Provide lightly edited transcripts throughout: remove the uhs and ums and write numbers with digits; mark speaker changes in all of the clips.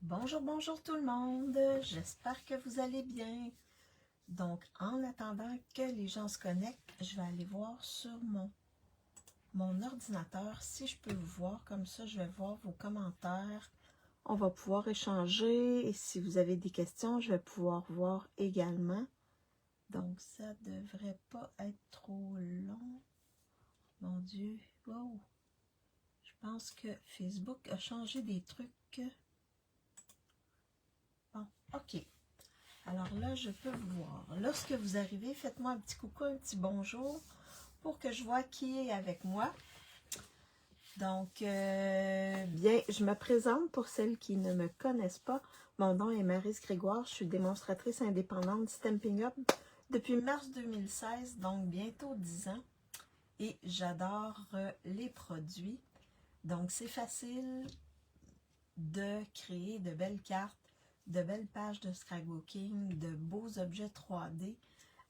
Speaker 1: Bonjour, bonjour tout le monde, j'espère que vous allez bien. Donc, en attendant que les gens se connectent, je vais aller voir sur mon ordinateur si je peux vous voir. Comme ça, je vais voir vos commentaires. On va pouvoir échanger et si vous avez des questions, je vais pouvoir voir également. Donc, ça devrait pas être trop long. Mon Dieu, wow! Je pense que Facebook a changé des trucs. Bon, ok. Alors là, je peux vous voir. Lorsque vous arrivez, faites-moi un petit coucou, un petit bonjour pour que je vois qui est avec moi. Donc, bien, je me présente pour celles qui ne me connaissent pas. Mon nom est Maryse Grégoire, je suis démonstratrice indépendante Stampin' Up depuis mars 2016, donc bientôt 10 ans. Et j'adore les produits. Donc, c'est facile de créer de belles cartes, de belles pages de scrapbooking, de beaux objets 3D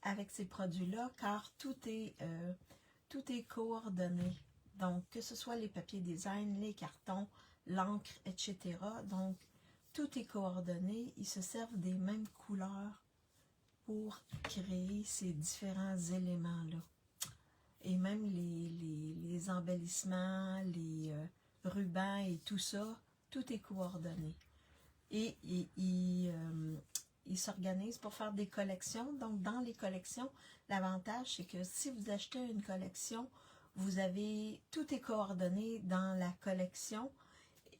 Speaker 1: avec ces produits-là, car tout est coordonné. Donc, que ce soit les papiers design, les cartons, l'encre, etc. Donc, tout est coordonné. Ils se servent des mêmes couleurs pour créer ces différents éléments-là. Et même les embellissements, les rubans et tout ça, tout est coordonné. Et ils s'organisent pour faire des collections. Donc, dans les collections, l'avantage, c'est que si vous achetez une collection, vous avez, tout est coordonné dans la collection.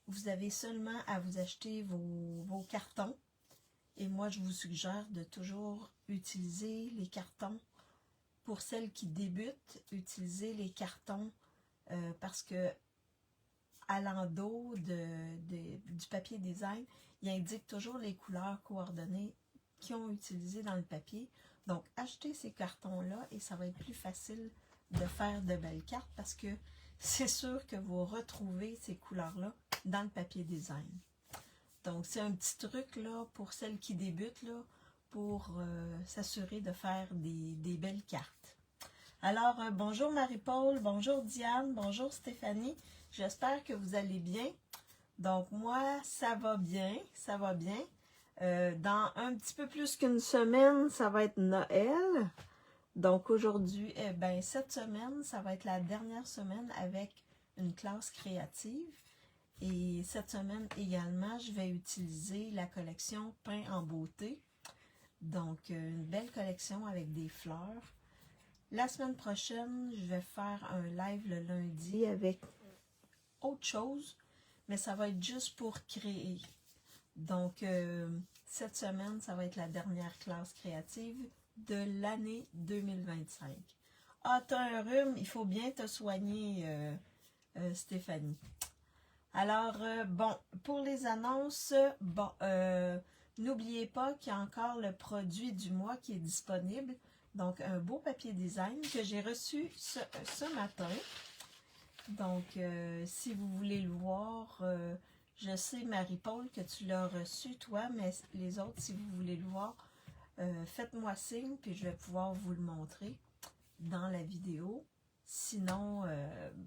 Speaker 1: Vous avez seulement à vous acheter vos cartons. Et moi, je vous suggère de toujours utiliser les cartons. Pour celles qui débutent, utilisez les cartons parce que à l'endos du papier design, il indique toujours les couleurs coordonnées qu'ils ont utilisées dans le papier. Donc, achetez ces cartons-là et ça va être plus facile de faire de belles cartes parce que c'est sûr que vous retrouvez ces couleurs-là dans le papier design. Donc, c'est un petit truc là pour celles qui débutent là, pour s'assurer de faire des belles cartes. Alors, bonjour Marie-Paul, bonjour Diane, bonjour Stéphanie. J'espère que vous allez bien. Donc, moi, ça va bien, ça va bien. Dans un petit peu plus qu'une semaine, ça va être Noël. Donc, aujourd'hui, cette semaine, ça va être la dernière semaine avec une classe créative. Et cette semaine également, je vais utiliser la collection Pain en beauté. Donc, une belle collection avec des fleurs. La semaine prochaine, je vais faire un live le lundi avec autre chose, mais ça va être juste pour créer. Donc, cette semaine, ça va être la dernière classe créative de l'année 2025. Ah, t'as un rhume, il faut bien te soigner, Stéphanie. Alors, bon, pour les annonces, bon, n'oubliez pas qu'il y a encore le produit du mois qui est disponible. Donc, un beau papier design que j'ai reçu ce matin. Donc, si vous voulez le voir, je sais, Marie-Paul, que tu l'as reçu, toi, mais les autres, si vous voulez le voir, faites-moi signe, puis je vais pouvoir vous le montrer dans la vidéo. Sinon,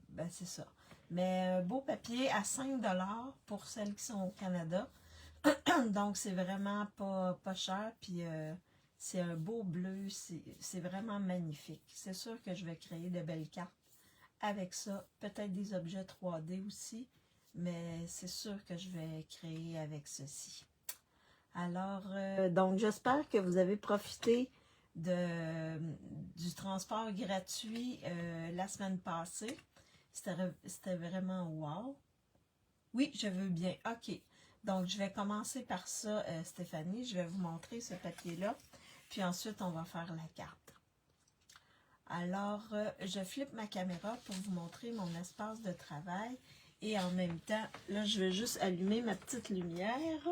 Speaker 1: ben c'est ça. Mais beau papier à 5 $ pour celles qui sont au Canada. Donc, c'est vraiment pas cher, puis c'est un beau bleu, c'est vraiment magnifique. C'est sûr que je vais créer de belles cartes avec ça. Peut-être des objets 3D aussi, mais c'est sûr que je vais créer avec ceci. Alors, donc j'espère que vous avez profité du transport gratuit la semaine passée. C'était vraiment wow. Oui, je veux bien. OK. Donc, je vais commencer par ça, Stéphanie. Je vais vous montrer ce papier-là. Puis ensuite, on va faire la carte. Alors, je flippe ma caméra pour vous montrer mon espace de travail. Et en même temps, là, je vais juste allumer ma petite lumière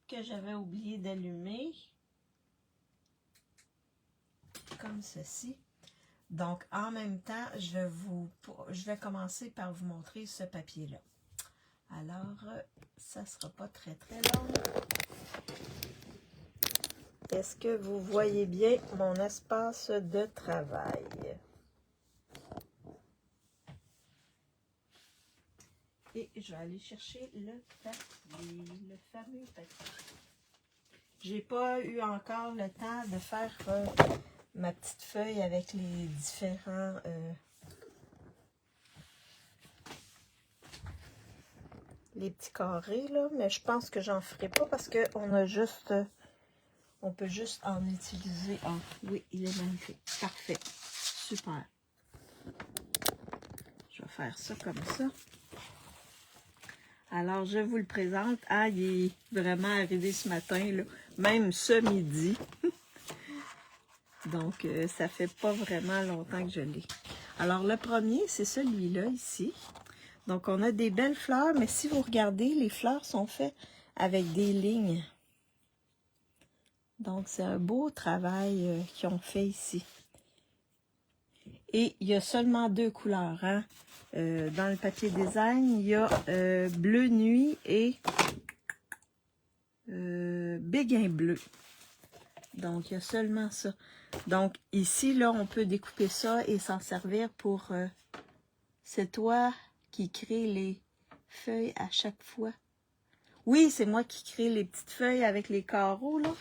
Speaker 1: que j'avais oublié d'allumer. Comme ceci. Donc, en même temps, je vais commencer par vous montrer ce papier-là. Alors, ça ne sera pas très long. Est-ce que vous voyez bien mon espace de travail? Et je vais aller chercher le papier, le fameux papier. J'ai pas eu encore le temps de faire ma petite feuille avec les différents les petits carrés là, mais je pense que j'en ferai pas parce que on peut juste en utiliser un. Oui, il est magnifique. Parfait. Super. Je vais faire ça comme ça. Alors, je vous le présente. Ah, il est vraiment arrivé ce matin, là. Même ce midi. Donc, ça fait pas vraiment longtemps que je l'ai. Alors, le premier, c'est celui-là, ici. Donc, on a des belles fleurs, mais si vous regardez, les fleurs sont faites avec des lignes. Donc, c'est un beau travail qu'ils ont fait ici. Et il y a seulement 2 couleurs, hein. Dans le papier design, il y a bleu nuit et béguin bleu. Donc, il y a seulement ça. Donc, ici, là, on peut découper ça et s'en servir pour... c'est toi qui crée les feuilles à chaque fois. Oui, c'est moi qui crée les petites feuilles avec les carreaux, là.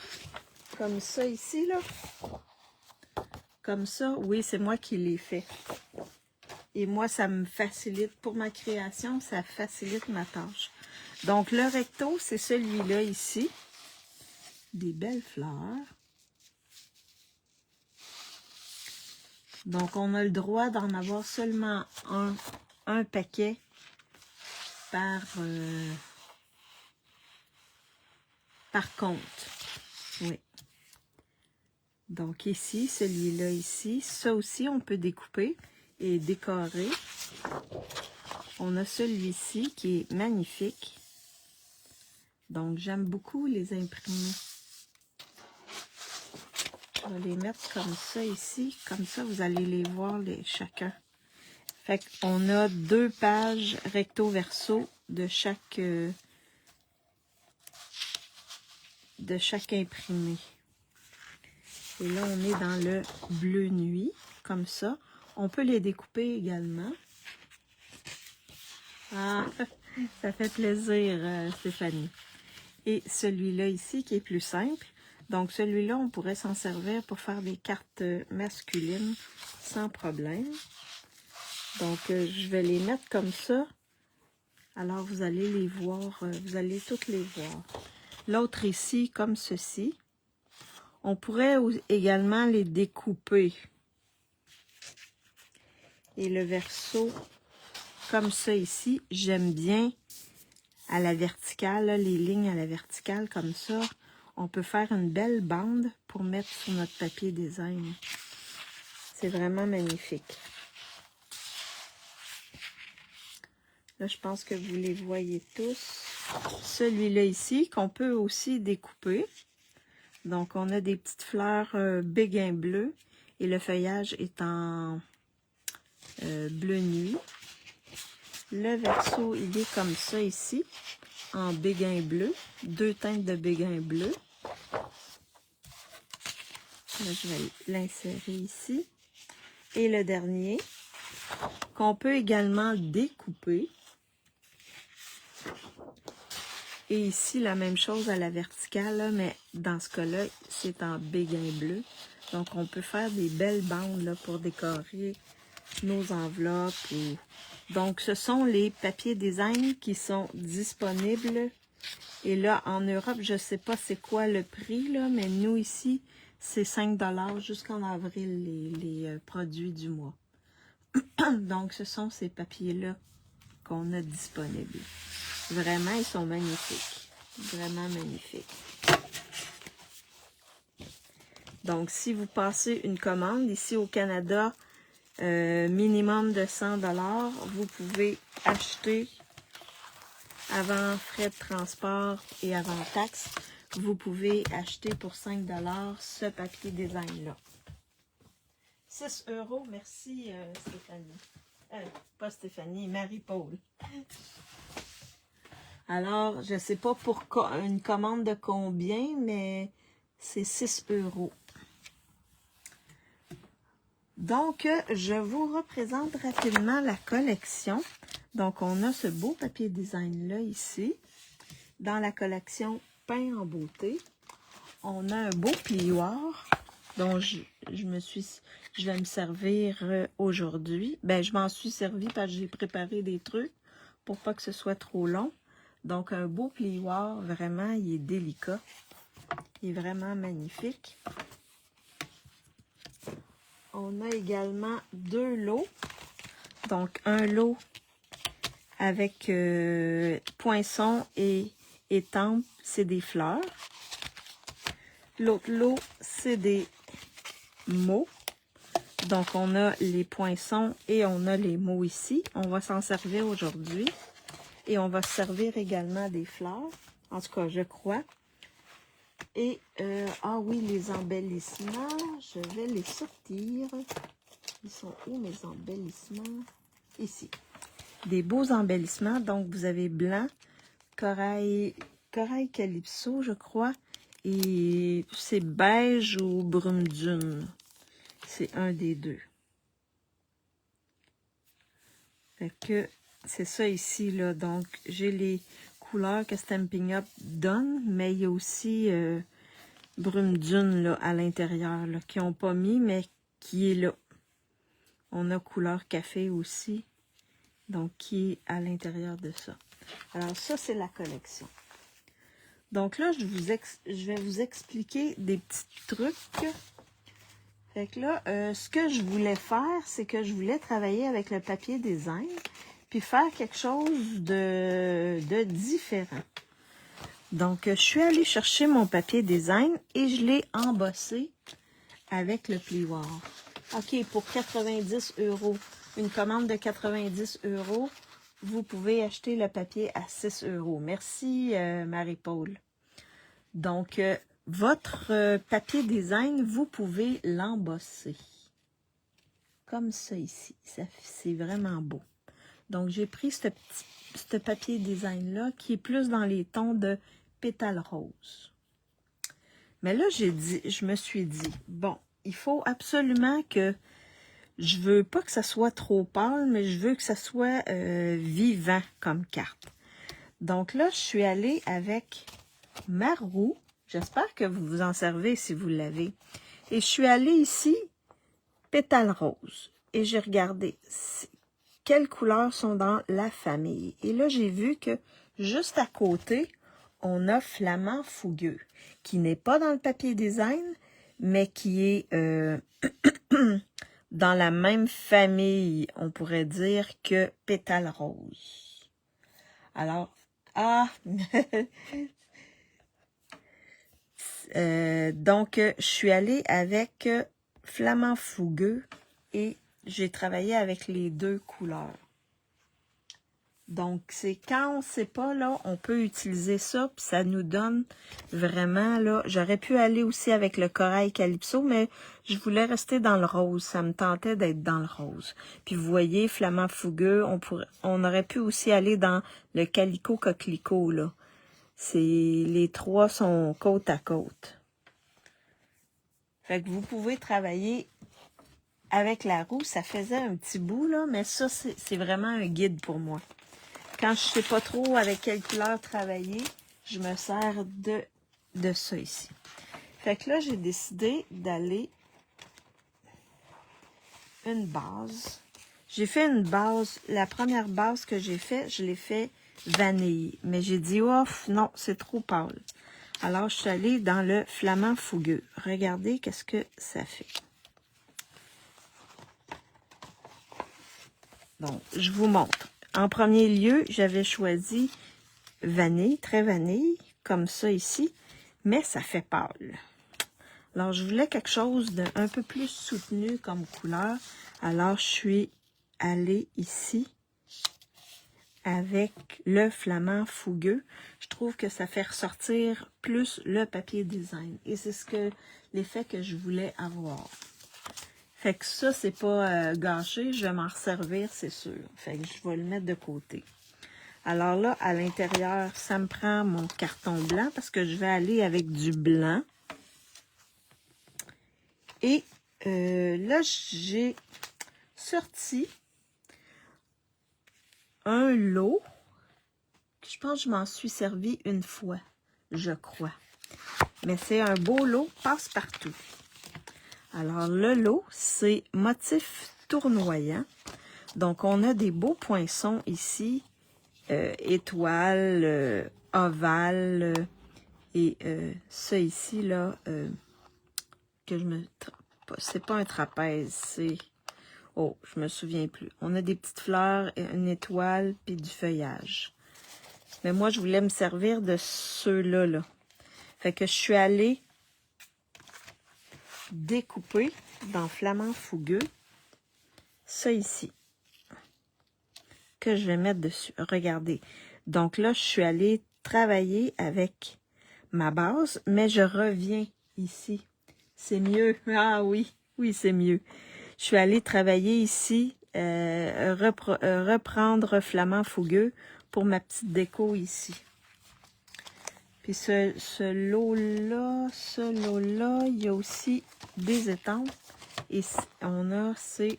Speaker 1: Comme ça, ici, là. Comme ça, oui, c'est moi qui les fais. Et moi, ça me facilite, pour ma création, ça facilite ma tâche. Donc, le recto, c'est celui-là ici. Des belles fleurs. Donc, on a le droit d'en avoir seulement un paquet par compte. Oui. Donc, ici, celui-là ici. Ça aussi, on peut découper et décorer. On a celui-ci qui est magnifique. Donc, j'aime beaucoup les imprimer. Je vais les mettre comme ça ici. Comme ça, vous allez les voir chacun. Fait qu'on a 2 pages recto verso de chaque imprimé. Et là, on est dans le bleu nuit, comme ça. On peut les découper également. Ah, ça fait plaisir, Stéphanie. Et celui-là ici, qui est plus simple. Donc, celui-là, on pourrait s'en servir pour faire des cartes masculines sans problème. Donc, je vais les mettre comme ça. Alors, vous allez les voir, vous allez toutes les voir. L'autre ici, comme ceci. On pourrait également les découper. Et le verso, comme ça ici, j'aime bien à la verticale, là, les lignes à la verticale, comme ça. On peut faire une belle bande pour mettre sur notre papier design. C'est vraiment magnifique. Là, je pense que vous les voyez tous. Celui-là ici, qu'on peut aussi découper. Donc, on a des petites fleurs béguin bleu et le feuillage est en bleu nuit. Le verso, il est comme ça ici, en béguin bleu, 2 teintes de béguin bleu. Là, je vais l'insérer ici. Et le dernier, qu'on peut également découper. Et ici, la même chose à la verticale, là, mais dans ce cas-là, c'est en béguin bleu. Donc, on peut faire des belles bandes là, pour décorer nos enveloppes. Donc, ce sont les papiers design qui sont disponibles. Et là, en Europe, je ne sais pas c'est quoi le prix, là, mais nous, ici, c'est 5 $ jusqu'en avril, les produits du mois. Donc, ce sont ces papiers-là qu'on a disponibles. Vraiment, ils sont magnifiques. Vraiment magnifiques. Donc, si vous passez une commande ici au Canada, minimum de 100 $, vous pouvez acheter avant frais de transport et avant taxes. Vous pouvez acheter pour 5 $ ce papier design-là. 6 €, merci Stéphanie. Pas Stéphanie, Marie-Paul. Alors, je ne sais pas pour une commande de combien, mais c'est 6 €. Donc, je vous représente rapidement la collection. Donc, on a ce beau papier design-là ici. Dans la collection Pain en beauté, on a un beau plioir dont je vais me servir aujourd'hui. Ben, je m'en suis servi parce que j'ai préparé des trucs pour pas que ce soit trop long. Donc, un beau plioir, vraiment, il est délicat. Il est vraiment magnifique. On a également 2 lots. Donc, un lot avec poinçon et étampe, c'est des fleurs. L'autre lot, c'est des mots. Donc, on a les poinçons et on a les mots ici. On va s'en servir aujourd'hui. Et on va se servir également des fleurs. En tout cas, je crois. Et, ah oui, les embellissements, je vais les sortir. Ils sont où mes embellissements? Ici. Des beaux embellissements. Donc, vous avez blanc, corail calypso, je crois. Et c'est beige ou brume dune. C'est un des deux. Fait que c'est ça ici, là. Donc, j'ai les couleurs que Stampin' Up donne, mais il y a aussi brume dune là, à l'intérieur, qui n'ont pas mis, mais qui est là. On a couleur café aussi, donc qui est à l'intérieur de ça. Alors, ça, c'est la collection. Donc là, je vais vous expliquer des petits trucs. Fait que là, ce que je voulais faire, c'est que je voulais travailler avec le papier design, puis faire quelque chose de différent. Donc, je suis allée chercher mon papier design et je l'ai embossé avec le plioir. OK, pour 90 €, une commande de 90 €, vous pouvez acheter le papier à 6 €. Merci, Marie-Paul. Donc, votre papier design, vous pouvez l'embosser. Comme ça ici. C'est vraiment beau. Donc, j'ai pris ce papier design-là qui est plus dans les tons de pétales roses. Mais là, je me suis dit, bon, il faut absolument que, je veux pas que ça soit trop pâle, mais je veux que ça soit vivant comme carte. Donc là, je suis allée avec ma roue. J'espère que vous vous en servez si vous l'avez. Et je suis allée ici, pétales roses. Et j'ai regardé quelles couleurs sont dans la famille. Et là, j'ai vu que juste à côté, on a Flamand Fougueux, qui n'est pas dans le papier design, mais qui est dans la même famille, on pourrait dire, que Pétales Rose. Alors, donc, je suis allée avec Flamand Fougueux et j'ai travaillé avec les 2 couleurs. Donc, c'est quand on ne sait pas, là, on peut utiliser ça, puis ça nous donne vraiment, là, j'aurais pu aller aussi avec le corail calypso, mais je voulais rester dans le rose, ça me tentait d'être dans le rose. Puis vous voyez, Flamand Fougueux, on aurait pu aussi aller dans le calico coquelicot, là. Les 3 sont côte à côte. Fait que vous pouvez travailler avec la roue, ça faisait un petit bout, là, mais ça, c'est vraiment un guide pour moi. Quand je ne sais pas trop avec quelle couleur travailler, je me sers de ça ici. Fait que là, j'ai décidé d'aller une base. J'ai fait une base. La première base que j'ai faite, je l'ai fait vanille. Mais j'ai dit, oh non, c'est trop pâle. Alors, je suis allée dans le Flamand Fougueux. Regardez qu'est-ce que ça fait. Donc, je vous montre. En premier lieu, j'avais choisi vanille, très vanille, comme ça ici, mais ça fait pâle. Alors, je voulais quelque chose d'un peu plus soutenu comme couleur. Alors, je suis allée ici avec le Flamand Fougueux. Je trouve que ça fait ressortir plus le papier design. Et c'est l'effet que je voulais avoir. Fait que ça, c'est pas gâché. Je vais m'en resservir, c'est sûr. Fait que je vais le mettre de côté. Alors là, à l'intérieur, ça me prend mon carton blanc parce que je vais aller avec du blanc. Et là, j'ai sorti un lot. Je pense que je m'en suis servi une fois, je crois. Mais c'est un beau lot passe-partout. Alors, le lot, c'est motif tournoyant. Donc, on a des beaux poinçons ici, étoiles, ovales, et ça ici, là, que je me... C'est pas un trapèze, c'est... Oh, je me souviens plus. On a des petites fleurs, une étoile, puis du feuillage. Mais moi, je voulais me servir de ceux-là, là. Fait que je suis allée découper dans Flamand Fougueux ça ici, que je vais mettre dessus. Regardez. Donc là, je suis allée travailler avec ma base, mais je reviens ici. C'est mieux. Ah oui, oui, c'est mieux. Je suis allée travailler ici, reprendre Flamand Fougueux pour ma petite déco ici. Puis ce lot-là, il y a aussi des étampes. Et on a ces...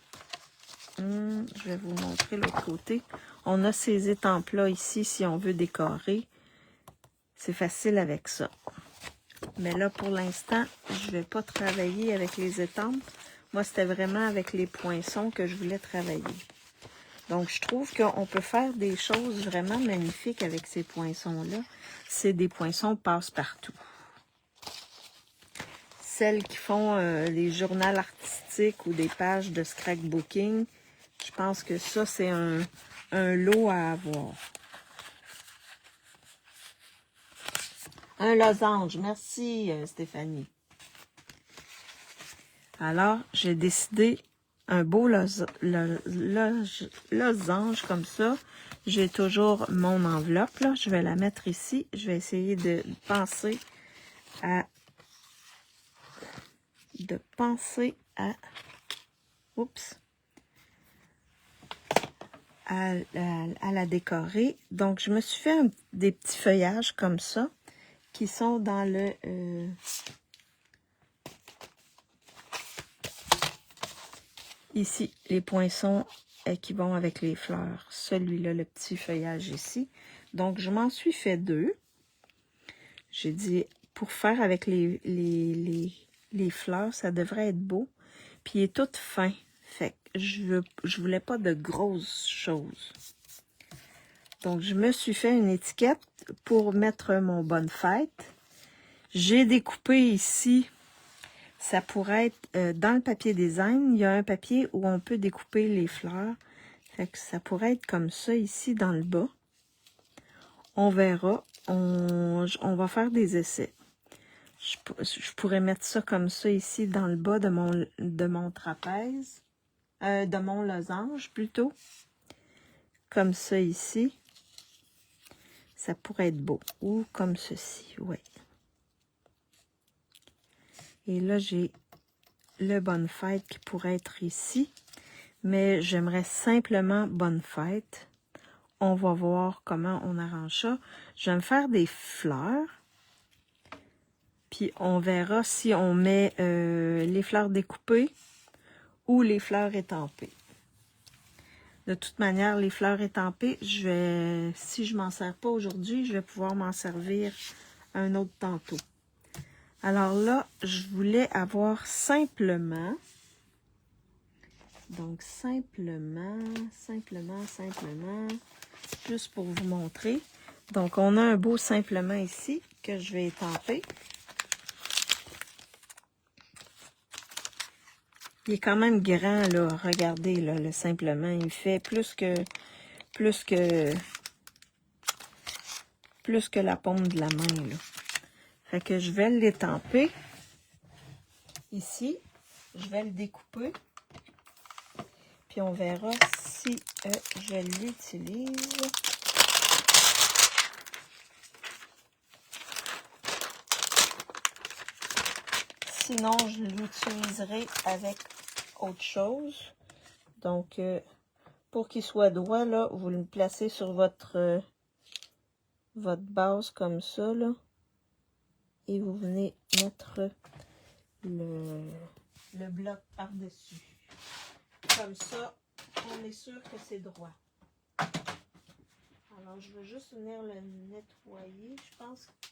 Speaker 1: je vais vous montrer l'autre côté. On a ces étampes-là ici, si on veut décorer. C'est facile avec ça. Mais là, pour l'instant, je ne vais pas travailler avec les étampes. Moi, c'était vraiment avec les poinçons que je voulais travailler. Donc, je trouve qu'on peut faire des choses vraiment magnifiques avec ces poinçons-là. C'est des poinçons passe-partout. Celles qui font les journaux artistiques ou des pages de scrapbooking, je pense que ça, c'est un lot à avoir. Un losange. Merci, Stéphanie. Alors, j'ai décidé un beau losange comme ça. J'ai toujours mon enveloppe, là. Je vais la mettre ici. Je vais essayer de penser à... Oups. À la décorer. Donc, je me suis fait des petits feuillages comme ça qui sont dans le... ici, les poinçons qui vont avec les fleurs. Celui-là, le petit feuillage ici. Donc, je m'en suis fait deux. J'ai dit, pour faire avec les fleurs, ça devrait être beau. Puis, il est tout fin. Fait que je voulais pas de grosses choses. Donc, je me suis fait une étiquette pour mettre mon bonne fête. J'ai découpé ici, ça pourrait être dans le papier design, il y a un papier où on peut découper les fleurs. Fait que ça pourrait être comme ça ici dans le bas. On verra. On va faire des essais. Je pourrais mettre ça comme ça ici dans le bas de mon trapèze. De mon losange plutôt. Comme ça ici. Ça pourrait être beau. Ou comme ceci, oui. Et là, j'ai le bonne fête qui pourrait être ici. Mais j'aimerais simplement bonne fête. On va voir comment on arrange ça. Je vais me faire des fleurs. Puis on verra si on met les fleurs découpées ou les fleurs étampées. De toute manière, les fleurs étampées, si je m'en sers pas aujourd'hui, je vais pouvoir m'en servir un autre tantôt. Alors là, je voulais avoir simplement, donc simplement, juste pour vous montrer. Donc, on a un beau simplement ici que je vais étamper. Il est quand même grand, là. Regardez, là, le simplement. Il fait plus que la paume de la main, là. Fait que je vais l'étamper. Ici, je vais le découper. Puis on verra si je l'utilise. Sinon, je l'utiliserai avec autre chose. Donc, pour qu'il soit droit, là, vous le placez sur votre base comme ça, là. Et vous venez mettre le bloc par-dessus. Comme ça, on est sûr que c'est droit. Alors, je vais juste venir le nettoyer.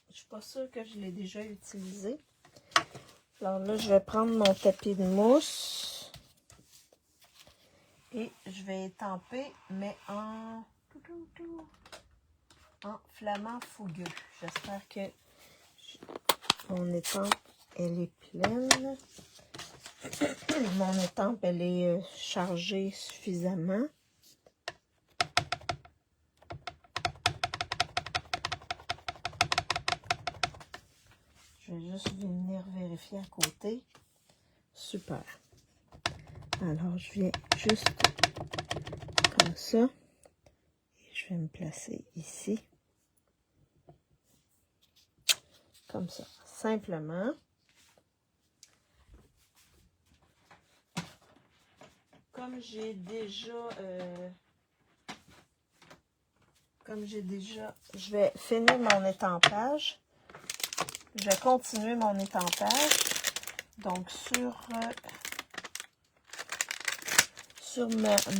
Speaker 1: Je suis pas sûre que je l'ai déjà utilisé. Alors là, je vais prendre mon tapis de mousse et je vais étamper, mais en flamand fougueux. J'espère que mon étampe, elle est pleine. Mon étampe, elle est chargée suffisamment. Je vais juste venir vérifier à côté. Super. Alors, je viens juste comme ça. Et je vais me placer ici. Comme ça. Simplement. Comme j'ai déjà... je vais finir mon étampage. Je vais continuer mon étampage. Donc, sur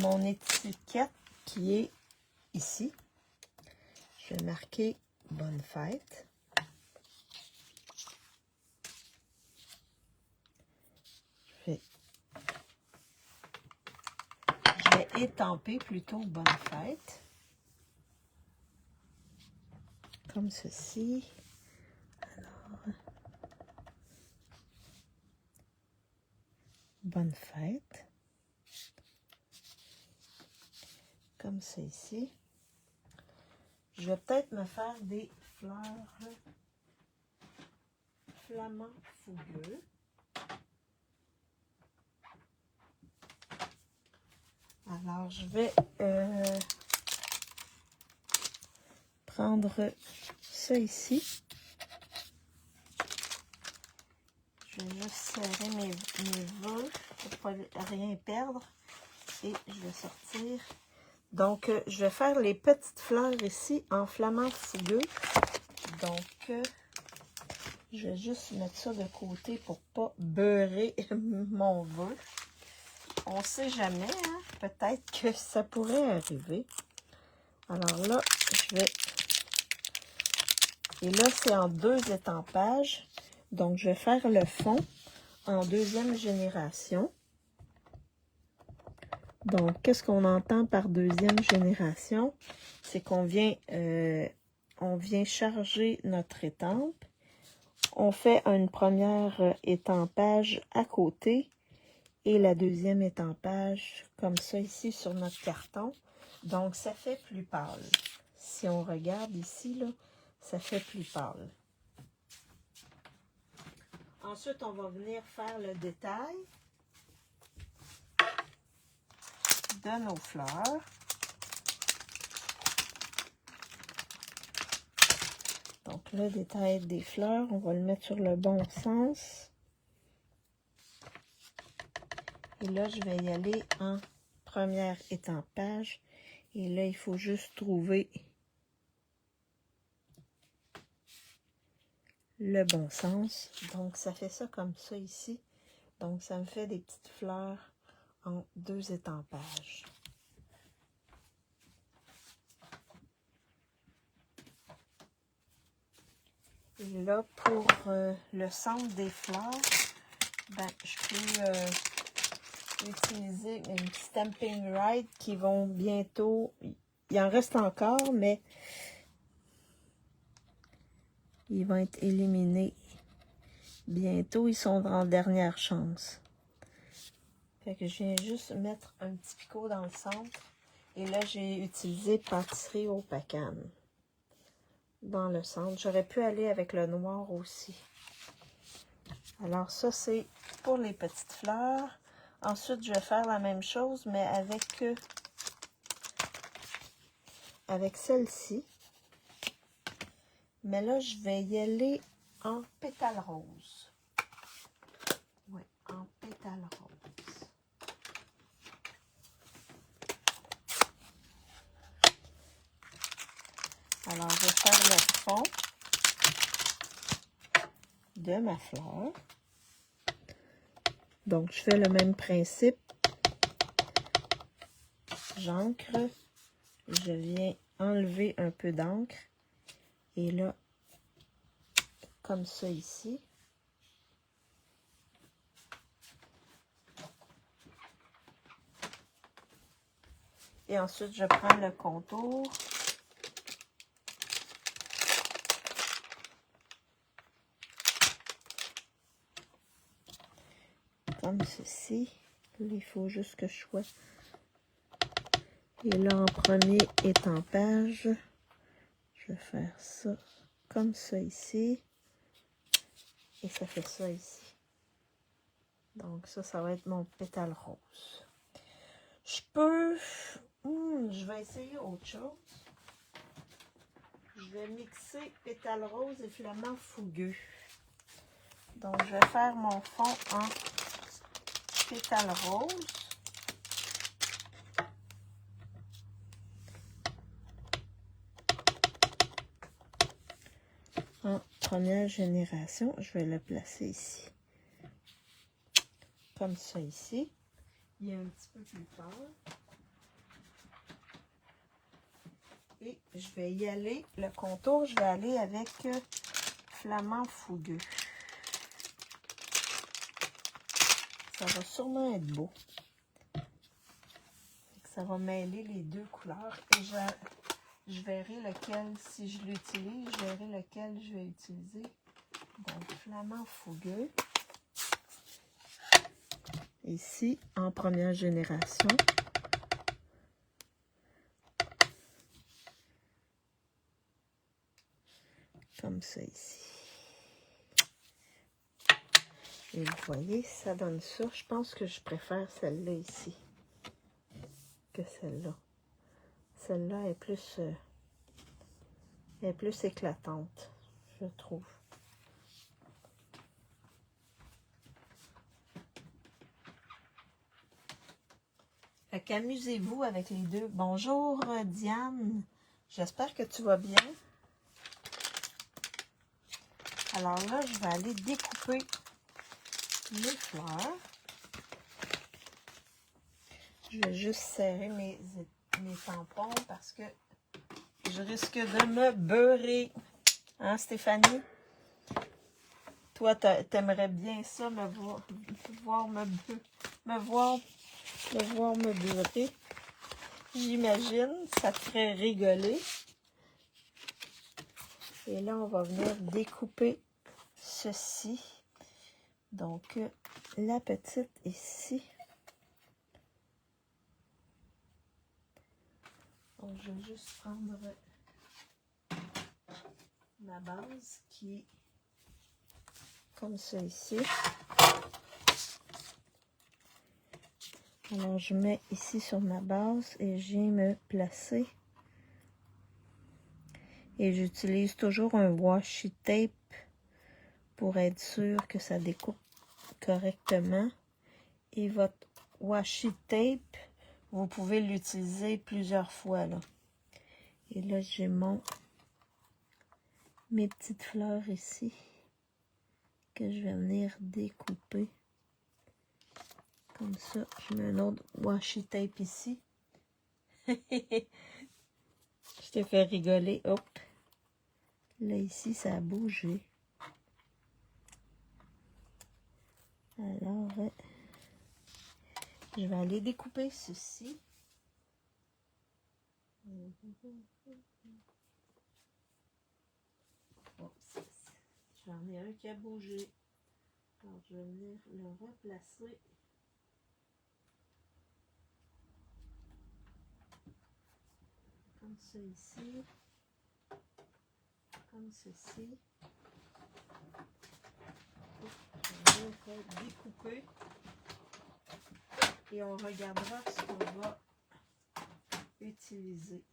Speaker 1: mon étiquette qui est ici, je vais marquer « Bonne fête ». Je vais étamper plutôt « Bonne fête ». Comme ceci. Alors, bonne fête. Comme ça ici. Je vais peut-être me faire des fleurs flamand fougueux. Alors, je vais prendre ça ici. Je vais juste serrer mes vœux pour ne pas rien perdre. Et je vais sortir. Donc, je vais faire les petites fleurs ici en flamand fougueux. Donc, je vais juste mettre ça de côté pour pas beurrer mon vœu. On ne sait jamais, hein? Peut-être que ça pourrait arriver. Alors là, je vais... Et là, c'est en 2 étampages. Donc, je vais faire le fond en 2e génération. Donc, qu'est-ce qu'on entend par 2e génération? C'est qu'on vient, charger notre étampe. On fait une première étampage à côté et la 2e étampage comme ça ici sur notre carton. Donc, ça fait plus pâle. Si on regarde ici, là, ça fait plus pâle. Ensuite, on va venir faire le détail de nos fleurs. Donc, le détail des fleurs, on va le mettre sur le bon sens. Et là, je vais y aller en première étampage. Et là, il faut juste trouver le bon sens. Donc, ça fait ça comme ça ici. Donc, ça me fait des petites fleurs en 2 étampages. Et là, pour le centre des fleurs, ben, je peux utiliser une Stampin' Rite qui vont bientôt... Il en reste encore, mais ils vont être éliminés bientôt. Ils sont en dernière chance. Fait que je viens juste mettre un petit picot dans le centre. Et là, j'ai utilisé Pâtisserie au Pacane dans le centre. J'aurais pu aller avec le noir aussi. Alors ça, c'est pour les petites fleurs. Ensuite, je vais faire la même chose, mais avec celle-ci. Mais là, je vais y aller en pétales roses. Oui, en pétales roses. Alors, je vais faire le fond de ma fleur. Donc, je fais le même principe. J'ancre. Je viens enlever un peu d'encre. Et là, comme ça ici. Et ensuite, je prends le contour. Comme ceci. Là, il faut juste que je sois. Et là, en premier étampage, je vais faire ça comme ça ici. Et ça fait ça ici. Donc ça va être mon pétale rose. Je peux... je vais essayer autre chose. Je vais mixer pétale rose et flamant fougueux. Donc, je vais faire mon fond en pétale rose. En première génération, je vais le placer ici. Comme ça ici. Il est un petit peu plus fort. Et je vais y aller, le contour, je vais aller avec flamant fougueux. Ça va sûrement être beau. Ça va mêler les deux couleurs. Et je verrai lequel, si je l'utilise, je verrai lequel je vais utiliser. Donc, flamant fougueux. Ici, en première génération. Comme ça ici. Et vous voyez, ça donne ça. Je pense que je préfère celle-là ici que celle-là. Celle-là est plus éclatante, je trouve. Fait qu'amusez-vous avec les deux. Bonjour Diane, j'espère que tu vas bien. Alors là, je vais aller découper les fleurs. Je vais juste serrer mes tampons parce que je risque de me beurrer. Hein, Stéphanie? Toi, t'aimerais bien ça, me voir me beurrer. J'imagine, ça te ferait rigoler. Et là, on va venir découper ceci. Donc, la petite ici. Donc, je vais juste prendre ma base qui est comme ça ici. Alors, je mets ici sur ma base et je viens me placer. Et j'utilise toujours un washi tape pour être sûr que ça découpe correctement. Et votre washi tape, vous pouvez l'utiliser plusieurs fois là. Et là, j'ai mes petites fleurs ici que je vais venir découper. Comme ça, je mets un autre washi tape ici. Je te fais rigoler. Hop. Là, ici, ça a bougé. Alors, je vais aller découper ceci. J'en ai un qui a bougé. Alors, je vais venir le replacer. Comme ça ici. Comme ceci. Je vais découper. Et on regardera ce qu'on va utiliser.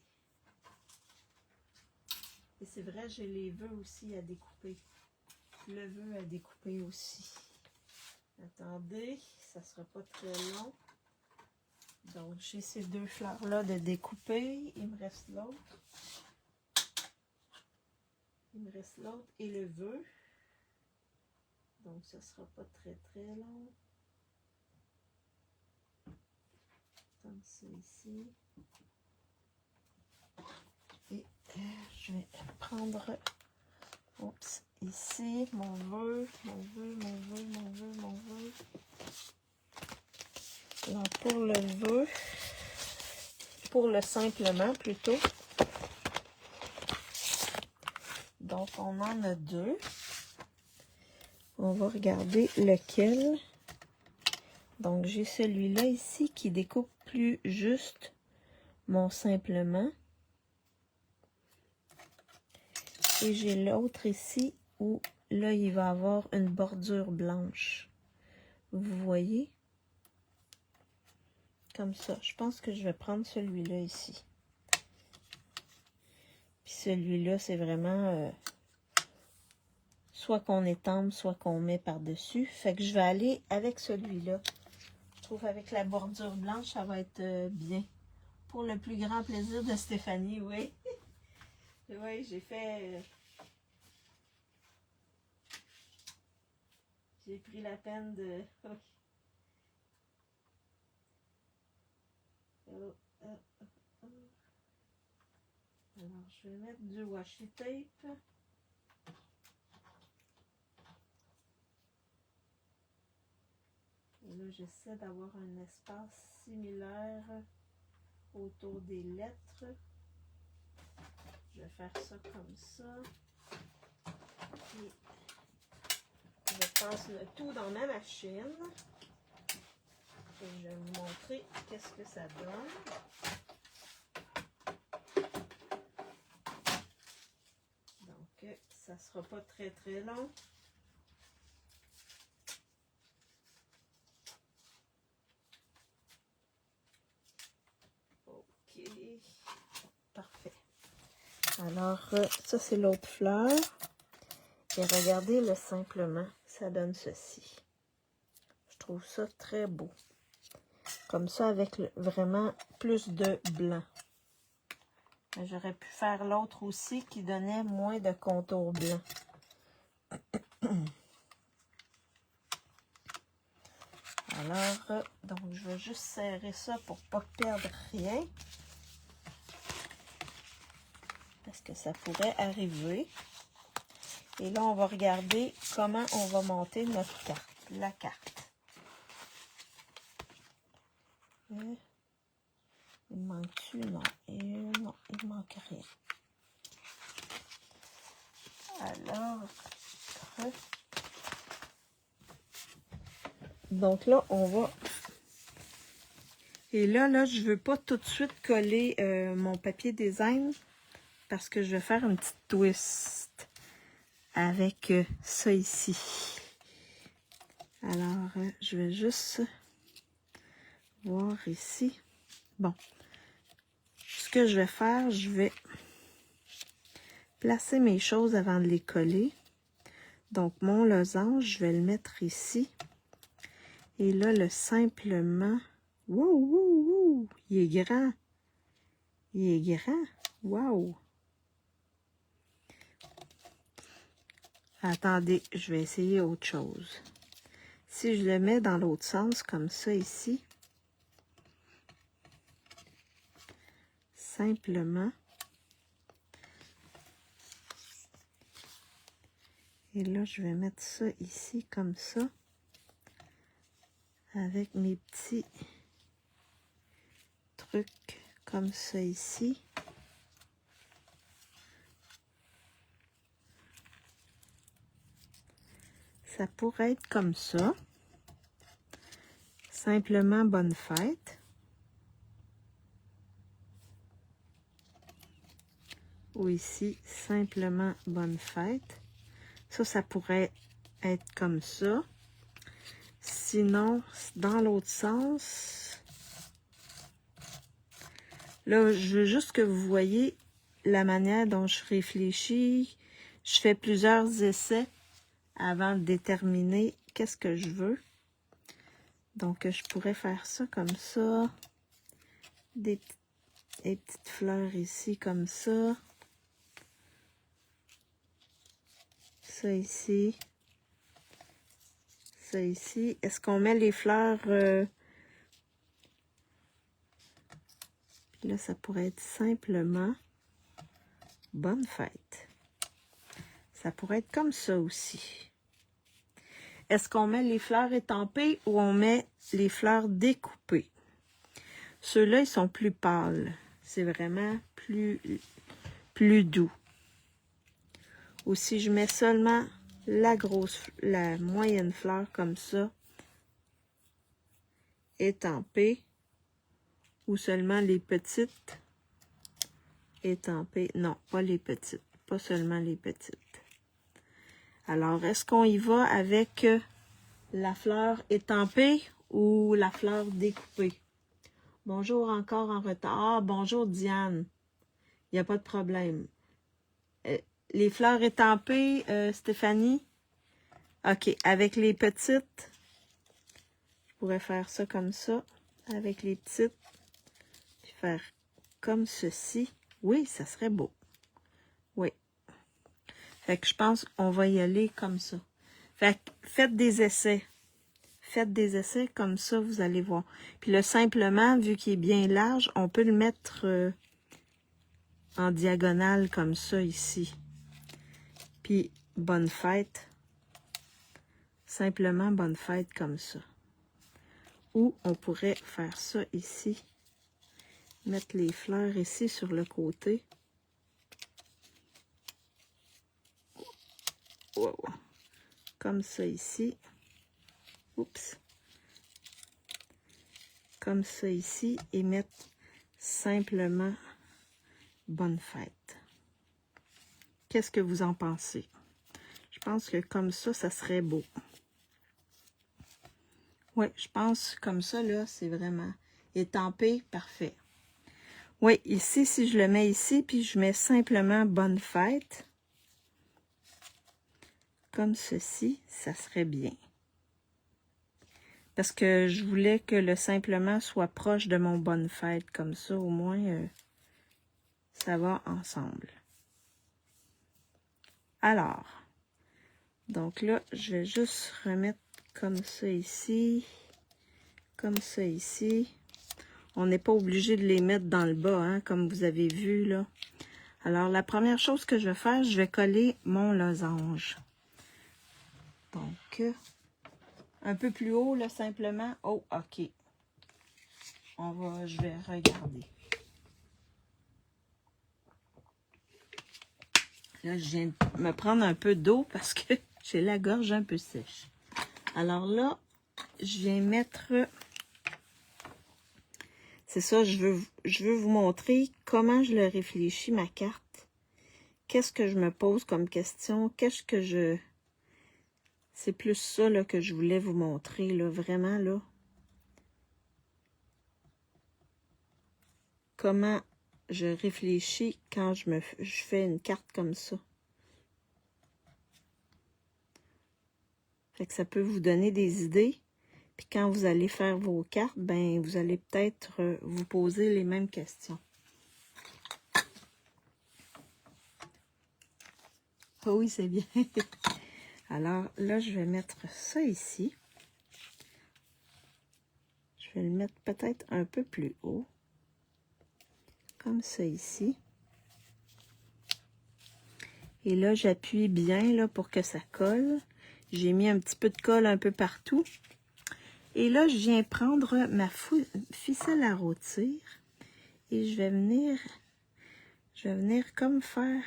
Speaker 1: Et c'est vrai, j'ai les vœux aussi à découper. Le vœu à découper aussi. Attendez, ça ne sera pas très long. Donc, j'ai ces deux fleurs-là de découper. Il me reste l'autre. Il me reste l'autre et le vœu. Donc, ça ne sera pas très, très long. comme ça ici. Et je vais prendre, oups, ici, mon vœu. Alors, pour le vœu, pour le simplement plutôt, donc on en a deux. On va regarder lequel. Donc, j'ai celui-là ici qui découpe plus juste mon simplement. Et j'ai l'autre ici où là, il va avoir une bordure blanche. Vous voyez? Comme ça. Je pense que je vais prendre celui-là ici. Puis celui-là, c'est vraiment soit qu'on étampe, soit qu'on met par-dessus. Fait que je vais aller avec celui-là. Je trouve avec la bordure blanche, ça va être bien. Pour le plus grand plaisir de Stéphanie, oui. Oui, j'ai fait... j'ai pris la peine de... Alors, je vais mettre du washi tape. Et là, j'essaie d'avoir un espace similaire autour des lettres. Je vais faire ça comme ça. Et je passe le tout dans ma machine. Et je vais vous montrer qu'est-ce que ça donne. Donc, ça ne sera pas très très long. Ok, parfait. Alors, ça c'est l'autre fleur. Et regardez le simplement, ça donne ceci. Je trouve ça très beau. Comme ça, avec vraiment plus de blanc. J'aurais pu faire l'autre aussi qui donnait moins de contour blanc. Alors, donc je vais juste serrer ça pour ne pas perdre rien. Parce que ça pourrait arriver. Et là, on va regarder comment on va monter notre carte, la carte. Et il manque-tu? Non. Et non, il ne manque rien. Alors, donc là, on va... Et là, je ne veux pas tout de suite coller mon papier design parce que je vais faire une petite twist avec ça ici. Alors, je vais juste voir ici. Bon, ce que je vais faire, je vais placer mes choses avant de les coller. Donc, mon losange, je vais le mettre ici. Et là, le simplement... Wow, wow, wow! Il est grand. Il est grand. Wow! Attendez, je vais essayer autre chose. Si je le mets dans l'autre sens, comme ça ici, simplement. Et là, je vais mettre ça ici, comme ça, avec mes petits trucs comme ça ici. Ça pourrait être comme ça. Simplement bonne fête. Ou ici, simplement bonne fête. Ça pourrait être comme ça. Sinon, dans l'autre sens, là, je veux juste que vous voyez la manière dont je réfléchis. Je fais plusieurs essais avant de déterminer qu'est-ce que je veux. Donc, je pourrais faire ça comme ça. Des petites fleurs ici comme ça. Ça ici. Ça ici. Est-ce qu'on met les fleurs là, ça pourrait être simplement bonne fête. Ça pourrait être comme ça aussi. Est-ce qu'on met les fleurs étampées ou on met les fleurs découpées? Ceux-là, ils sont plus pâles. C'est vraiment plus doux. Ou si je mets seulement la moyenne fleur comme ça, étampée, ou seulement les petites étampées. Non, pas les petites. Pas seulement les petites. Alors, est-ce qu'on y va avec la fleur étampée ou la fleur découpée? Bonjour, encore en retard. Ah, bonjour Diane. Il n'y a pas de problème. Les fleurs étampées, Stéphanie? OK, avec les petites, je pourrais faire ça comme ça. Avec les petites, puis faire comme ceci. Oui, ça serait beau. Oui. Fait que je pense qu'on va y aller comme ça. Fait que faites des essais. Faites des essais comme ça, vous allez voir. Puis là, simplement, vu qu'il est bien large, on peut le mettre en diagonale comme ça ici. Puis, bonne fête. Simplement, bonne fête comme ça. Ou on pourrait faire ça ici. Mettre les fleurs ici sur le côté. Wow. Comme ça ici. Oups. Comme ça ici. Et mettre simplement bonne fête. Qu'est-ce que vous en pensez? Je pense que comme ça serait beau. Oui, je pense comme ça, là, c'est vraiment étampé, parfait. Oui, ici, si je le mets ici, puis je mets simplement bonne fête, comme ceci, ça serait bien. Parce que je voulais que le simplement soit proche de mon bonne fête, comme ça, au moins, ça va ensemble. Alors, donc là, je vais juste remettre comme ça ici, comme ça ici. On n'est pas obligé de les mettre dans le bas, hein, comme vous avez vu, là. Alors, la première chose que je vais faire, je vais coller mon losange. Donc, un peu plus haut, là, simplement. Oh, OK. Je vais regarder. Là, je viens de me prendre un peu d'eau parce que j'ai la gorge un peu sèche. Alors là, je viens mettre... C'est ça, je veux vous montrer comment je le réfléchis, ma carte. Qu'est-ce que je me pose comme question? Qu'est-ce que je... C'est plus ça là, que je voulais vous montrer, là, vraiment, là. Comment je réfléchis quand je fais une carte comme ça. Fait que ça peut vous donner des idées. Puis quand vous allez faire vos cartes, ben vous allez peut-être vous poser les mêmes questions. Oh oui, c'est bien. Alors là, je vais mettre ça ici. Je vais le mettre peut-être un peu plus haut. Comme ça ici. Et là, j'appuie bien là, pour que ça colle. J'ai mis un petit peu de colle un peu partout. Et là, je viens prendre ma ficelle à rôtir. Et je vais venir comme faire,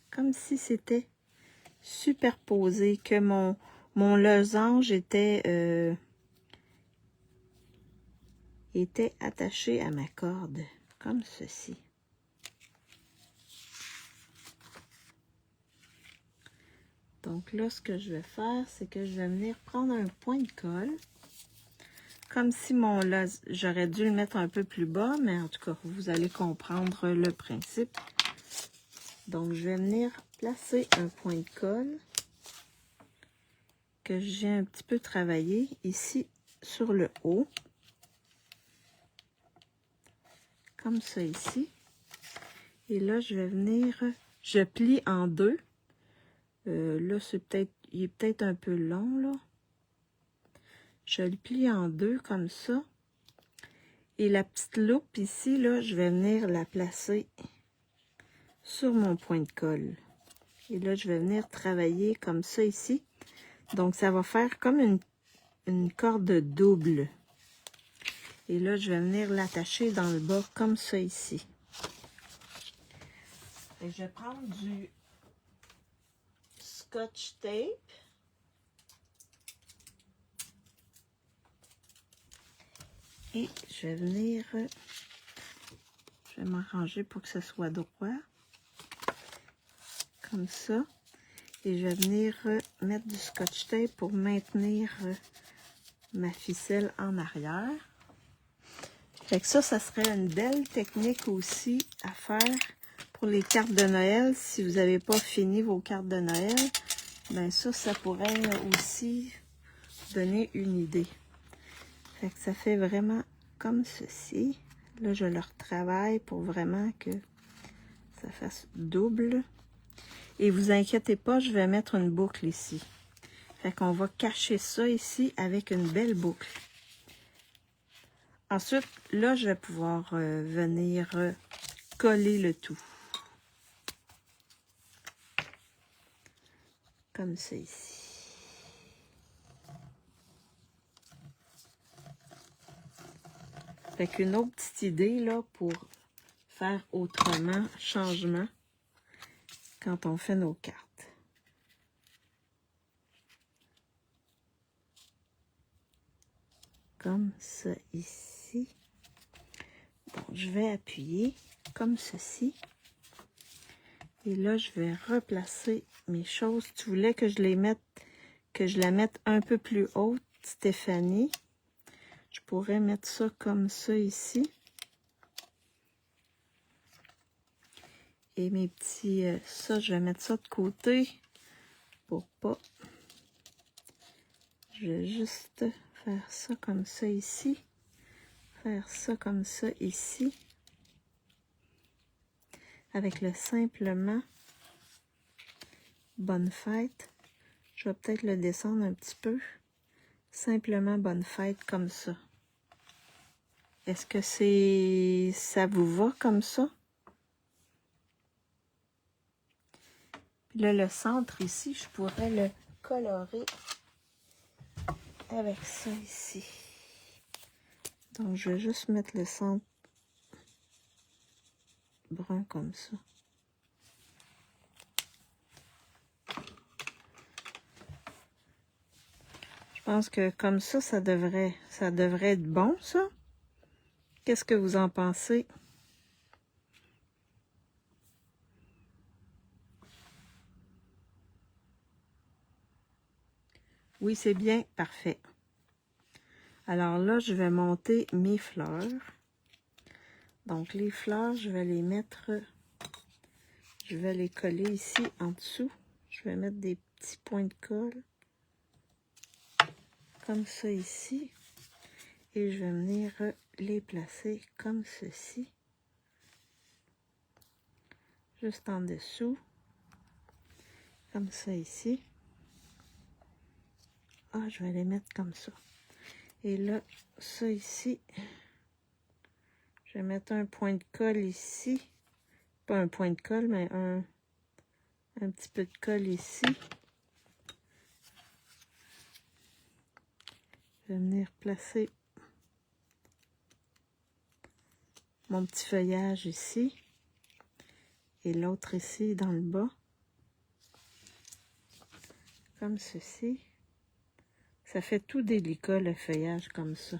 Speaker 1: comme si c'était superposé, que mon losange était attaché à ma corde, comme ceci. Donc là, ce que je vais faire, c'est que je vais venir prendre un point de colle, comme si j'aurais dû le mettre un peu plus bas, mais en tout cas, vous allez comprendre le principe. Donc, je vais venir placer un point de colle que j'ai un petit peu travaillé ici sur le haut. Comme ça ici. Et là, je vais venir, je plie en deux. Là, il est peut-être un peu long, là. Je le plie en deux comme ça.
Speaker 2: Et la petite loupe ici, là, je vais venir la placer sur mon point de colle. Et là, je vais venir travailler comme ça ici. Donc, ça va faire comme une corde double. Et là, je vais venir l'attacher dans le bas comme ça ici. Et je vais prendre du Scotch tape. Et je vais venir... Je vais m'arranger pour que ce soit droit. Comme ça. Et je vais venir mettre du Scotch tape pour maintenir ma ficelle en arrière. Fait que ça serait une belle technique aussi à faire pour les cartes de Noël. Si vous n'avez pas fini vos cartes de Noël, ben ça pourrait aussi donner une idée. Fait que ça fait vraiment comme ceci. Là, je le retravaille pour vraiment que ça fasse double. Et vous inquiétez pas, je vais mettre une boucle ici. Fait qu'on va cacher ça ici avec une belle boucle. Ensuite, là, je vais pouvoir venir coller le tout. Comme ça ici. Fait qu'une autre petite idée, là, pour faire autrement, changement, quand on fait nos cartes. Comme ça ici. Donc, je vais appuyer comme ceci. Et là, je vais replacer mes choses. Tu voulais que je la mette un peu plus haute, Stéphanie. Je pourrais mettre ça comme ça ici. Et mes petits... ça, je vais mettre ça de côté pour pas... Je vais juste faire ça comme ça ici. Faire ça comme ça ici. Avec le simplement bonne fête. Je vais peut-être le descendre un petit peu. Simplement bonne fête comme ça. Est-ce que ça vous va comme ça? Puis là, le centre ici, je pourrais le colorer avec ça ici. Donc, je vais juste mettre le centre brun comme ça. Je pense que comme ça devrait être bon, ça. Qu'est-ce que vous en pensez? Oui, c'est bien, parfait. Alors là, je vais monter mes fleurs. Donc, les fleurs, je vais les mettre, je vais les coller ici en dessous. Je vais mettre des petits points de colle. Comme ça ici. Et je vais venir les placer comme ceci. Juste en dessous. Comme ça ici. Ah, je vais les mettre comme ça. Et là, ça ici, je vais mettre un point de colle ici. Pas un point de colle, mais un petit peu de colle ici. Je vais venir placer mon petit feuillage ici. Et l'autre ici dans le bas. Comme ceci. Ça fait tout délicat le feuillage comme ça.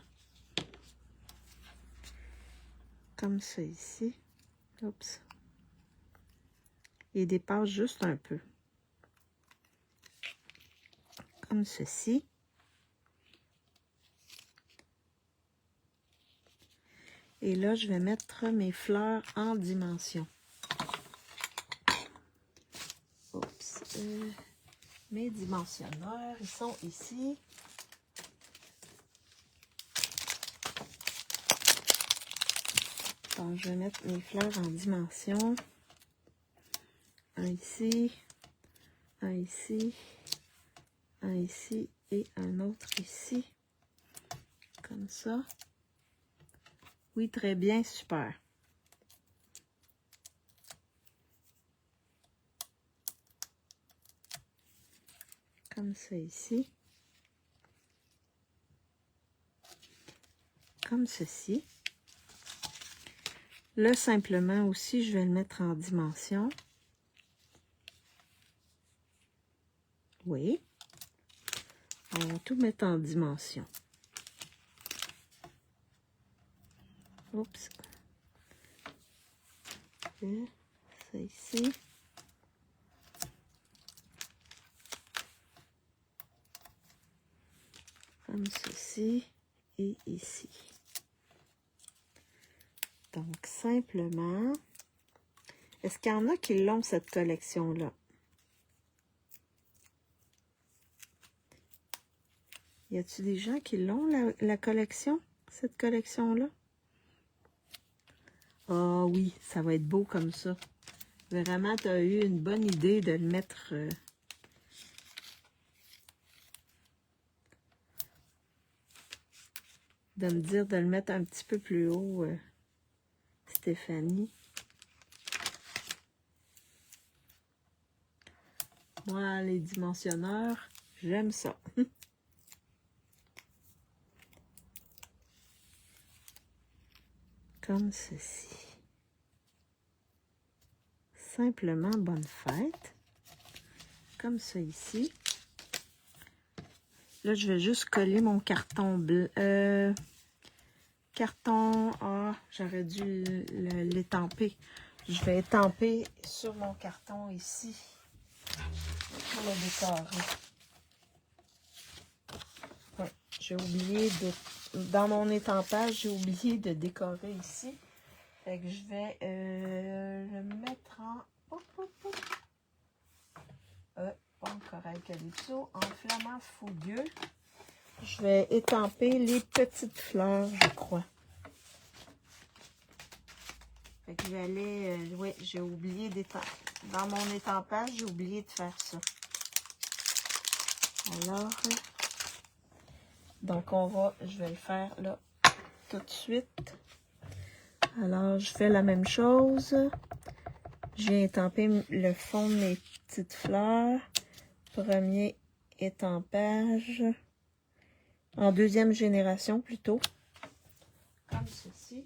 Speaker 2: Comme ça ici. Oups. Il dépasse juste un peu. Comme ceci. Et là, je vais mettre mes fleurs en dimension. Oups. Mes dimensionneurs, ils sont ici. Donc, je vais mettre mes fleurs en dimension. Un ici, un ici, un ici et un autre ici. Comme ça. Oui, très bien, super. Comme ça ici. Comme ceci. Là, simplement aussi, je vais le mettre en dimension. Oui. On va tout mettre en dimension. Oups. Et ça ici. Comme ceci et ici. Donc, simplement, est-ce qu'il y en a qui l'ont, cette collection-là? Y a-t-il des gens qui l'ont, la collection, cette collection-là? Ah oui, ça va être beau comme ça. Vraiment, tu as eu une bonne idée de le mettre... de me dire de le mettre un petit peu plus haut, Stéphanie. Moi, les dimensionneurs, j'aime ça. Comme ceci. Simplement, bonne fête. Comme ça ici. Là, je vais juste coller mon carton bleu. Carton... Ah, j'aurais dû l'étamper. Je vais étamper sur mon carton ici. Pour le décorer. Ouais, j'ai oublié de... Dans mon étampage, j'ai oublié de décorer ici. Fait que je vais le mettre en... Pomme corail calypso, en flamand fougueux. Je vais étamper les petites fleurs, je crois. Fait que j'allais... oui, j'ai oublié d'étamper. Dans mon étampage, j'ai oublié de faire ça. Alors... Donc, je vais le faire là tout de suite. Alors, je fais la même chose. J'ai étampé le fond de mes petites fleurs. Premier étampage. En deuxième génération plutôt. Comme ceci.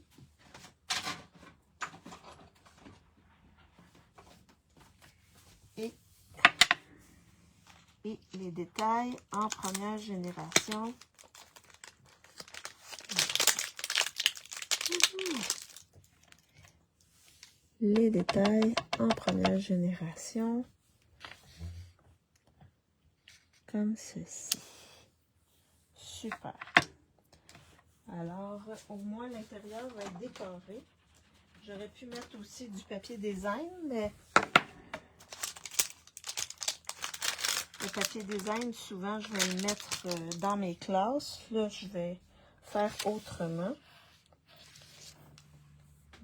Speaker 2: Et les détails en première génération. Les détails en première génération. Comme ceci. Super. Alors, au moins l'intérieur va être décoré. J'aurais pu mettre aussi du papier design, mais le papier design, souvent, je vais le mettre dans mes classes. Là, je vais faire autrement.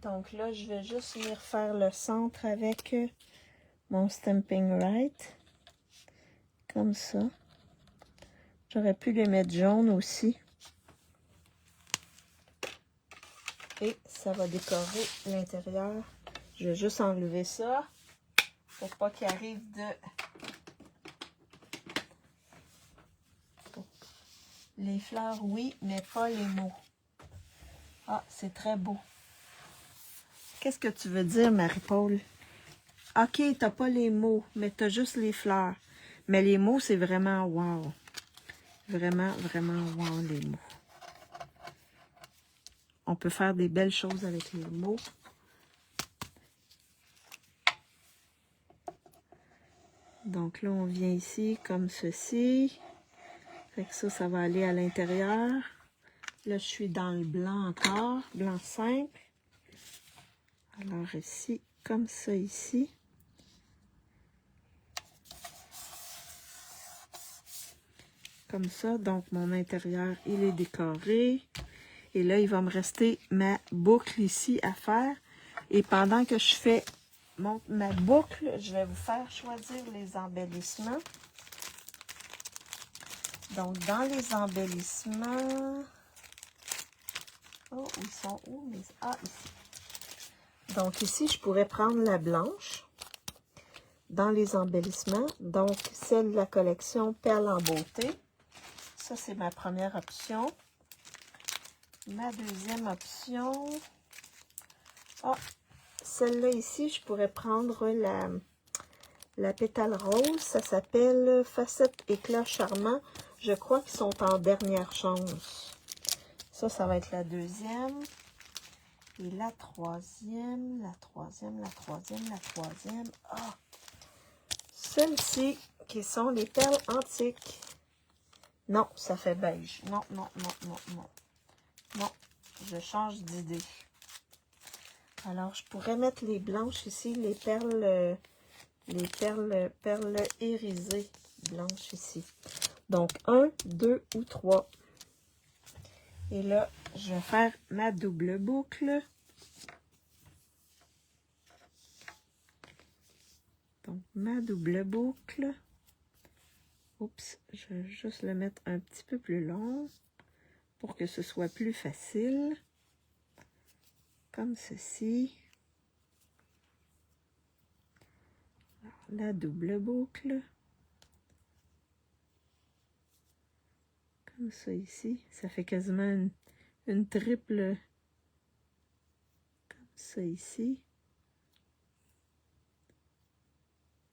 Speaker 2: Donc là, je vais juste venir faire le centre avec mon Stampin' Right. Comme ça. J'aurais pu les mettre jaunes aussi. Et ça va décorer l'intérieur. Je vais juste enlever ça. Pour pas qu'il arrive de... Les fleurs, oui, mais pas les mots. Ah, c'est très beau. Qu'est-ce que tu veux dire, Marie-Paul? OK, t'as pas les mots, mais t'as juste les fleurs. Mais les mots, c'est vraiment wow. Vraiment, vraiment wow, les mots. On peut faire des belles choses avec les mots. Donc là, on vient ici comme ceci. Fait que ça va aller à l'intérieur. Là, je suis dans le blanc encore, blanc simple. Alors ici, comme ça ici. Comme ça, donc mon intérieur, il est décoré. Et là, il va me rester ma boucle ici à faire. Et pendant que je fais ma boucle, je vais vous faire choisir les embellissements. Donc, dans les embellissements, Oh, ils sont où? Mais... Ah, ici. Donc ici, je pourrais prendre la blanche dans les embellissements. Donc, celle de la collection Perles en beauté. Ça, c'est ma première option. Ma deuxième option... Ah, celle-là ici, je pourrais prendre la pétale rose. Ça s'appelle Facette Éclat Charmant. Je crois qu'ils sont en dernière chance. Ça va être la deuxième. Et la troisième, la troisième, la troisième, la troisième. Ah! Celles-ci, qui sont les perles antiques. Non, ça fait beige. Non, non, non, non, non. Non, je change d'idée. Alors, je pourrais mettre les blanches ici, perles irisées blanches ici. Donc, 1, 2 ou 3. Et là, je vais faire ma double boucle. Donc, ma double boucle. Oups, je vais juste le mettre un petit peu plus long pour que ce soit plus facile. Comme ceci. Alors, la double boucle. Comme ça ici. Ça fait quasiment une triple. Comme ça ici.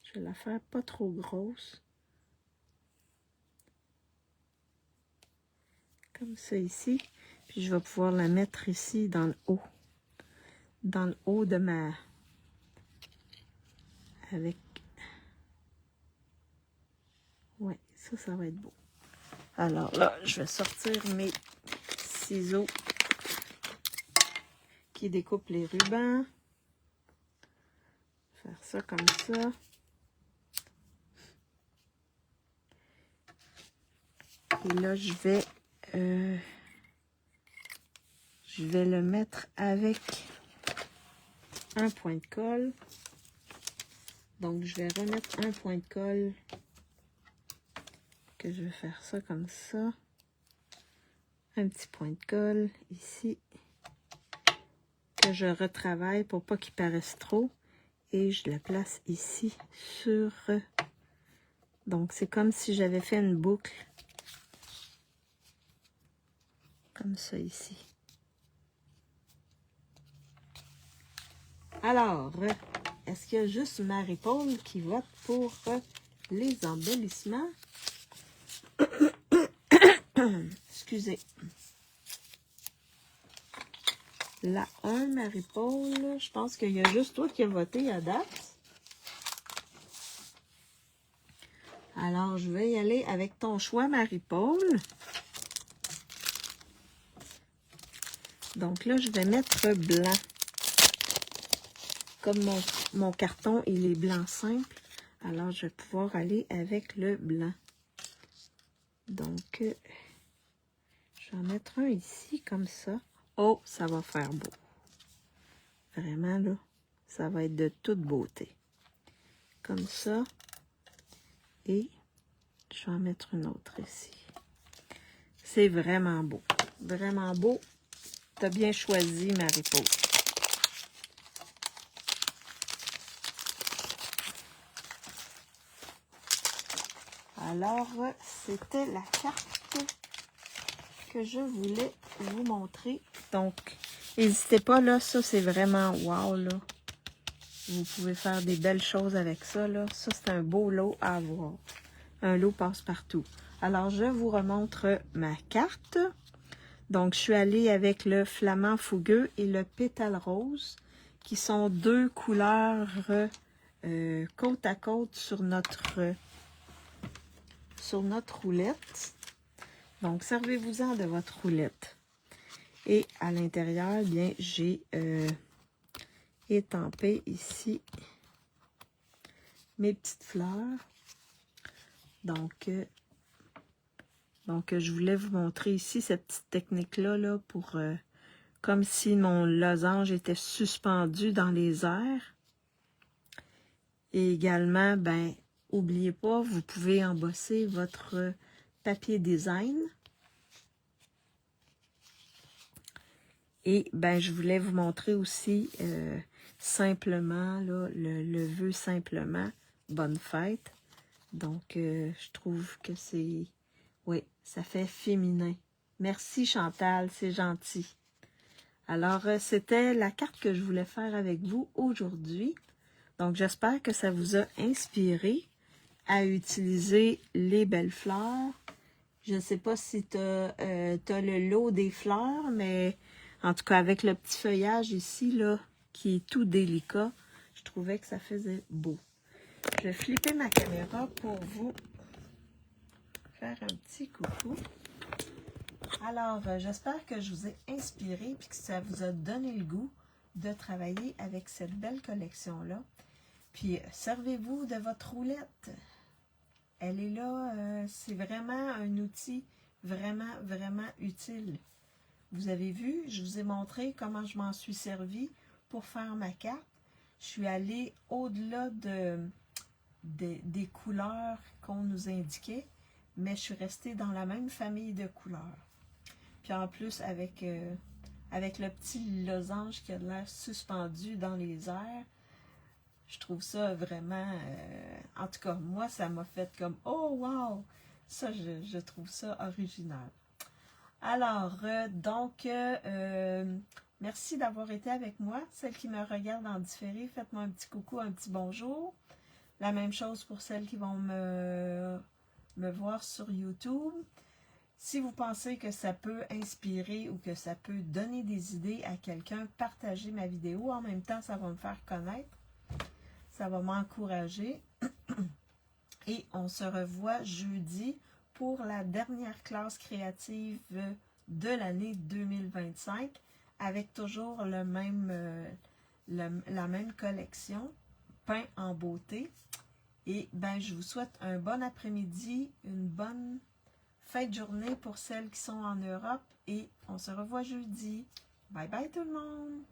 Speaker 2: Je vais la faire pas trop grosse. Comme ça ici. Puis je vais pouvoir la mettre ici dans le haut. Dans le haut de ma... Avec... Ouais, ça va être beau. Alors là, je vais sortir mes ciseaux qui découpent les rubans. Faire ça comme ça. Et là, je vais le mettre avec un point de colle. Donc, je vais remettre un point de colle. Que je vais faire ça comme ça. Un petit point de colle ici. Que je retravaille pour pas qu'il paraisse trop. Et je la place ici sur... Donc, c'est comme si j'avais fait une boucle. Comme ça ici. Alors, est-ce qu'il y a juste Marie-Paul qui vote pour les embellissements? Excusez. La 1, Marie-Paul, je pense qu'il y a juste toi qui as voté à date. Alors, je vais y aller avec ton choix, Marie-Paul. Donc là, je vais mettre blanc. Comme mon carton, il est blanc simple, alors je vais pouvoir aller avec le blanc. Donc, je vais en mettre un ici, comme ça. Oh, ça va faire beau. Vraiment, là, ça va être de toute beauté. Comme ça. Et je vais en mettre une autre ici. C'est vraiment beau. Vraiment beau. Tu as bien choisi, Marie-Paul. Alors, c'était la carte que je voulais vous montrer. Donc, n'hésitez pas, là, ça, c'est vraiment wow, là. Vous pouvez faire des belles choses avec ça, là. Ça, c'est un beau lot à avoir. Un lot passe-partout. Alors, je vous remontre ma carte. Donc, je suis allée avec le flamant fougueux et le pétale rose, qui sont deux couleurs côte à côte sur notre roulette. Donc, servez-vous-en de votre roulette. Et à l'intérieur, bien, j'ai étampé ici mes petites fleurs. Donc, je voulais vous montrer ici cette petite technique-là, là, pour comme si mon losange était suspendu dans les airs. Et également, ben, n'oubliez pas, vous pouvez embosser votre papier design. Et ben, je voulais vous montrer aussi simplement, là, le vœu simplement, bonne fête. Donc, je trouve que c'est, oui, ça fait féminin. Merci Chantal, c'est gentil. Alors, c'était la carte que je voulais faire avec vous aujourd'hui. Donc, j'espère que ça vous a inspiré à utiliser les belles fleurs. Je ne sais pas si tu as, le lot des fleurs, mais en tout cas, avec le petit feuillage ici, là, qui est tout délicat, je trouvais que ça faisait beau. Je vais flipper ma caméra pour vous faire un petit coucou. Alors, j'espère que je vous ai inspiré et que ça vous a donné le goût de travailler avec cette belle collection-là. Puis, servez-vous de votre roulette. Elle est là, c'est vraiment un outil vraiment, vraiment utile. Vous avez vu, je vous ai montré comment je m'en suis servi pour faire ma carte. Je suis allée au-delà des couleurs qu'on nous indiquait, mais je suis restée dans la même famille de couleurs. Puis en plus, avec le petit losange qui a l'air suspendu dans les airs, je trouve ça vraiment, en tout cas, moi, ça m'a fait comme, oh wow! Ça, je trouve ça original. Alors, merci d'avoir été avec moi. Celles qui me regardent en différé, faites-moi un petit coucou, un petit bonjour. La même chose pour celles qui vont me voir sur YouTube. Si vous pensez que ça peut inspirer ou que ça peut donner des idées à quelqu'un, partagez ma vidéo. En même temps, ça va me faire connaître. Ça va m'encourager. Et on se revoit jeudi pour la dernière classe créative de l'année 2025 avec toujours la même collection, Pain en beauté. Et ben, je vous souhaite un bon après-midi, une bonne fin de journée pour celles qui sont en Europe et on se revoit jeudi. Bye bye tout le monde!